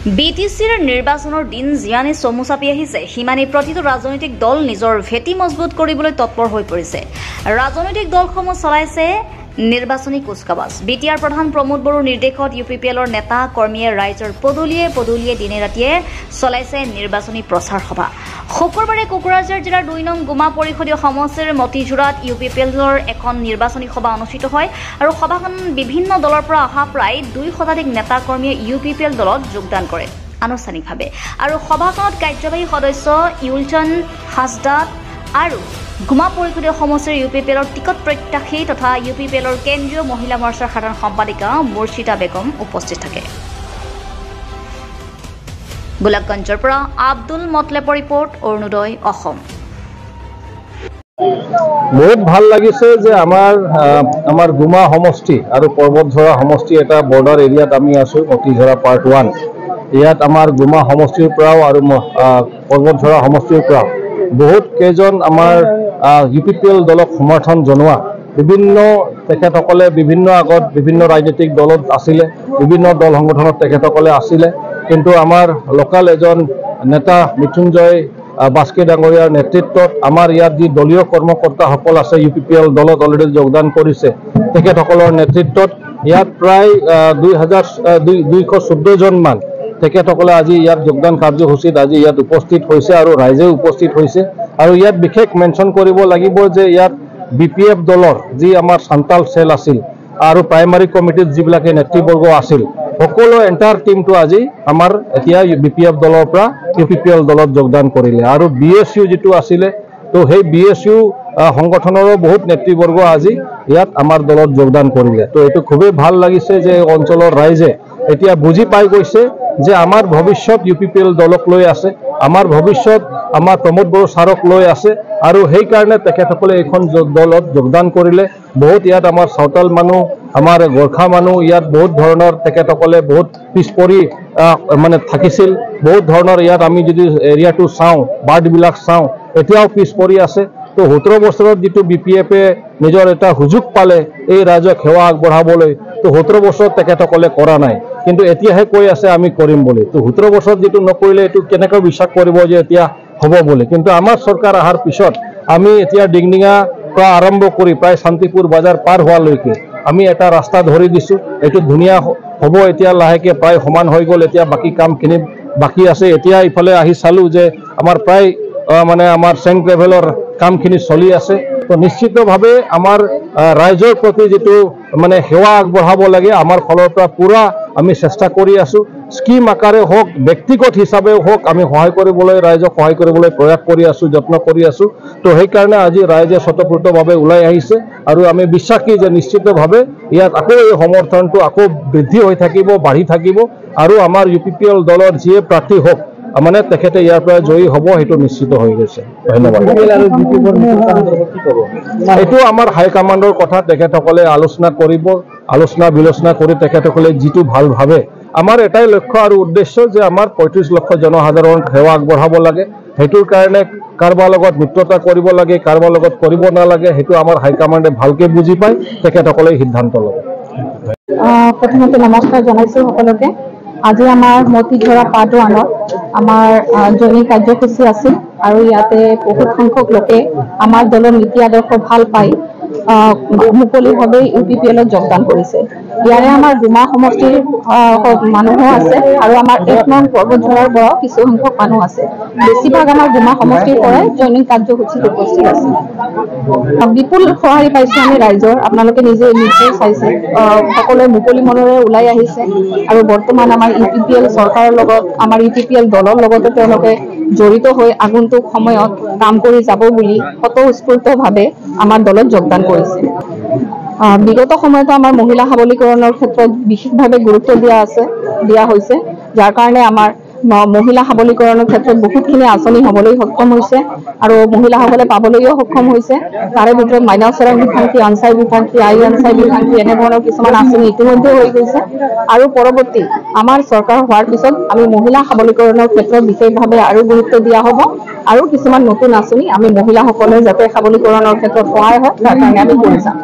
বিটিচিৰ নিৰ্বাচনৰ দিন জিয়ানে চমু চাপি আহিছে সিমানে প্ৰতিটো ৰাজনৈতিক দল নিজৰ ভেটি মজবুত কৰিবলৈ তৎপৰ হৈ পৰিছে। ৰাজনৈতিক দলসমূহ চলাইছে নিৰ্বাচনী কুচকাৱাজ। বিটিআৰ প্ৰধান প্ৰমোদ বড়োৰ নিৰ্দেশত ইউপিপিএলৰ নেতা কৰ্মীয়ে ৰাইজৰ পদূলিয়ে দিনে ৰাতিয়ে চলাইছে নিৰ্বাচনী প্ৰচাৰ সভা। শুকুৰবাৰে কোকৰাঝাৰ জিলাৰ ২ নং গুমা পৰিষদীয় সমষ্টিৰ মতিঝুৰাত ইউপিপিএলৰ এখন নিৰ্বাচনী সভা অনুষ্ঠিত হয় আৰু সভাখনত বিভিন্ন দলৰ পৰা অহা প্ৰায় ২ শতাধিক নেতা কৰ্মীয়ে ইউপিপিএল দলত যোগদান কৰে আনুষ্ঠানিকভাৱে। আৰু সভাখনত কাৰ্যবাহী সদস্য ইউলচন হাছদাত আৰু গুমা পৰিষদীয় সমষ্টিৰ ইউপিপিএলৰ টিকট প্ৰত্যাশী তথা ইউপিপিএলৰ কেন্দ্ৰীয় মহিলা মৰ্চাৰ সাধাৰণ সম্পাদিকা মুৰ্ছিদা বেগম উপস্থিত থাকে। গোলাপগঞ্জৰ পৰা আব্দুল মতলেবৰ ৰিপৰ্ট, অৰুণোদয় অসম। বহুত ভাল লাগিছে যে আমাৰ গুমা সমষ্টি আৰু পৰ্বতঝৰা সমষ্টি এটা বৰ্ডাৰ এৰিয়াত আমি আছো। মতিঝৰা পাৰ্ট 1 ইয়াত আমাৰ গুমা সমষ্টিৰ পৰাও আৰু পৰ্বতঝৰা সমষ্টিৰ পৰাও বহুত কেইজন আমাৰ ইউপিপিএল দলক সমৰ্থন জনোৱা বিভিন্ন তেখেতসকলে বিভিন্ন আগত বিভিন্ন ৰাজনৈতিক দলত আছিলে, বিভিন্ন দল সংগঠনত তেখেতসকলে আছিলে, কিন্তু আমাৰ লোকাল এজন নেতা মৃত্যুঞ্জয় বাস্কে ডাঙৰীয়াৰ নেতৃত্বত আমাৰ ইয়াত যি দলীয় কৰ্মকৰ্তাসকল আছে ইউপিপিএল দলত অলৰেডি যোগদান কৰিছে, তেখেতসকলৰ নেতৃত্বত ইয়াত প্ৰায় 214 জনমান তেখেতসকলে আজি ইয়াত যোগদান কাৰ্যসূচীত আজি ইয়াত উপস্থিত হৈছে আৰু ৰাইজে উপস্থিত হৈছে। আৰু ইয়াত বিশেষ মেনশ্যন কৰিব লাগিব যে ইয়াত বিপিএফ দলৰ যি আমাৰ সান্তাল চেল আছিল আৰু প্ৰাইমাৰী কমিটিত যিবিলাকে নেতৃবৰ্গ আছিল সকলো এণ্টায়াৰ টিমটো আজি আমাৰ এতিয়া বিপিএফ দলৰ পৰা ইউপিপিএল দলত যোগদান কৰিলে। আৰু BSU যিটো আছিলে তো সেই BSU সংগঠনৰো বহুত নেতৃবৰ্গ আজি ইয়াত আমাৰ দলত যোগদান কৰিলে। তো এইটো খুবেই ভাল লাগিছে যে অঞ্চলৰ ৰাইজে এতিয়া বুজি পাই গৈছে যে আমাৰ ভৱিষ্যত ইউপিপিএল দলক লৈ আছে, আমাৰ ভৱিষ্যত আমাৰ প্ৰমোদ বড়ো ছাৰক লৈ আছে আৰু সেইকাৰণে তেখেতসকলে এইখন দলত যোগদান কৰিলে। বহুত ইয়াত আমাৰ চাওতাল মানুহ, আমাৰ গোৰ্খা মানুহ ইয়াত বহুত ধৰণৰ তেখেতসকলে বহুত পিছ পৰি মানে থাকিছিল। বহুত ধৰণৰ ইয়াত আমি যদি এৰিয়াটো চাওঁ, বাৰ্ডবিলাক চাওঁ, এতিয়াও পিছ পৰি আছে। তো 17 বছৰত যিটো BPF-এ নিজৰ এটা সুযোগ পালে এই ৰাইজক সেৱা আগবঢ়াবলৈ, তো 17 বছৰত তেখেতসকলে কৰা নাই, কিন্তু এতিয়াহে কৈ আছে আমি কৰিম বুলি। তো 17 বছৰত যিটো নকৰিলে এইটো কেনেকৈ বিশ্বাস কৰিব যে এতিয়া হ'ব বুলি। কিন্তু আমাৰ চৰকাৰ অহাৰ পিছত আমি এতিয়া ডিংডিঙা পৰা আৰম্ভ কৰি প্ৰায় শান্তিপুৰ বজাৰ পাৰ হোৱালৈকে আমি এটা ৰাস্তা ধৰি দিছোঁ। এইটো ধুনীয়া হ'ব, এতিয়া লাহেকৈ প্ৰায় সমান হৈ গ'ল, এতিয়া বাকী কামখিনি বাকী আছে। এতিয়া ইফালে আহি চালোঁ যে আমাৰ প্ৰায় মানে আমাৰ চেং ট্ৰেভেলৰ কামখিনি চলি আছে। তো নিশ্চিতভাৱে আমাৰ ৰাইজৰ প্ৰতি যিটো মানে সেৱা আগবঢ়াব লাগে আমাৰ ফালৰ পৰা পূৰা আমি চেষ্টা কৰি আছোঁ। স্কিম আকাৰে হওক, ব্যক্তিগত হিচাপেও হওক, আমি সহায় কৰিবলৈ ৰাইজক সহায় কৰিবলৈ প্ৰয়াস কৰি আছোঁ, যত্ন কৰি আছোঁ। তো সেইকাৰণে আজি ৰাইজে স্বতঃস্ফূৰ্তভাৱে ওলাই আহিছে আৰু আমি বিশ্বাসী যে নিশ্চিতভাৱে ইয়াত আকৌ এই সমৰ্থনটো আকৌ বৃদ্ধি হৈ থাকিব, বাঢ়ি থাকিব আৰু আমাৰ ইউপিপিএল দলৰ যিয়ে প্ৰাৰ্থী হওক মানে তেখেতে ইয়াৰ পৰা জয়ী হ'ব, সেইটো নিশ্চিত হৈ গৈছে। ধন্যবাদ। এইটো আমাৰ হাইকমাণ্ডৰ কথা, তেখেতসকলে আলোচনা কৰিব, আলোচনা বিলোচনা কৰি তেখেতসকলে যিটো ভাল ভাবে। আমাৰ এটাই লক্ষ্য আৰু উদ্দেশ্য যে আমাৰ 35 লক্ষ জনসাধাৰণ সেৱা আগবঢ়াব লাগে। সেইটোৰ কাৰণে কাৰোবাৰ লগত মিত্ৰতা কৰিব লাগে, কাৰোবাৰ লগত কৰিব নালাগে, সেইটো আমাৰ হাইকমাণ্ডে ভালকৈ বুজি পায়, তেখেতসকলে সিদ্ধান্ত ল'ব। প্ৰথমতে নমস্কাৰ জনাইছোঁ সকলোকে। আজি আমাৰ মতিঝৰা পাৰ্ট 1ত আমাৰ জনী কাৰ্যসূচী আছিল আৰু ইয়াতে বহুত সংখ্যক লোকে আমাৰ দলৰ নীতি আদৰ্শ ভাল পাই মুকলিভাৱে ইউপিপিএলত যোগদান কৰিছে। ইয়াৰে আমাৰ গুমা সমষ্টিৰ মানুহো আছে আৰু আমাৰ 1 নং পৰ্বতঝৰাৰ পৰাও কিছু সংখ্যক মানুহ আছে। বেছিভাগ আমাৰ গুমা সমষ্টিৰ পৰাই জইনিং কাৰ্যসূচীত উপস্থিত আছে। বিপুল সঁহাৰি পাইছোঁ আমি ৰাইজৰ, আপোনালোকে নিজে চাইছে। সকলোৱে মুকলি মনেৰে ওলাই আহিছে আৰু বৰ্তমান আমাৰ ইউপিপিএল চৰকাৰৰ লগত, আমাৰ ইউপিপিএল দলৰ লগতে তেওঁলোকে জড়িত হৈ আগন্তুক সময়ত কাম কৰি যাব বুলি স্বতঃস্ফূৰ্তভাৱে আমাৰ দলত যোগদান কৰিছে। বিগত সময়তো আমাৰ মহিলা সবলীকৰণৰ ক্ষেত্ৰত বিশেষভাৱে গুৰুত্ব দিয়া হৈছে, যাৰ কাৰণে আমাৰ মহিলা সবলীকৰণৰ ক্ষেত্ৰত বহুতখিনি আঁচনি হ'বলৈ সক্ষম হৈছে আৰু মহিলাসকলে পাবলৈও সক্ষম হৈছে। তাৰে ভিতৰত মাইনা চৰাং বিধানসী, অঞ্চাই বিধানসী, আই অঞ্চাই বিধানসী এনেধৰণৰ কিছুমান আঁচনি ইতিমধ্যে হৈ গৈছে আৰু পৰৱৰ্তী আমাৰ চৰকাৰ হোৱাৰ পিছত আমি মহিলা সবলীকৰণৰ ক্ষেত্ৰত বিশেষভাৱে আৰু গুৰুত্ব দিয়া হ'ব আৰু কিছুমান নতুন আঁচনি আমি মহিলাসকলে যাতে সবলীকৰণৰ ক্ষেত্ৰত সহায় হয় তাৰ কাৰণে আমি কৰি যাম।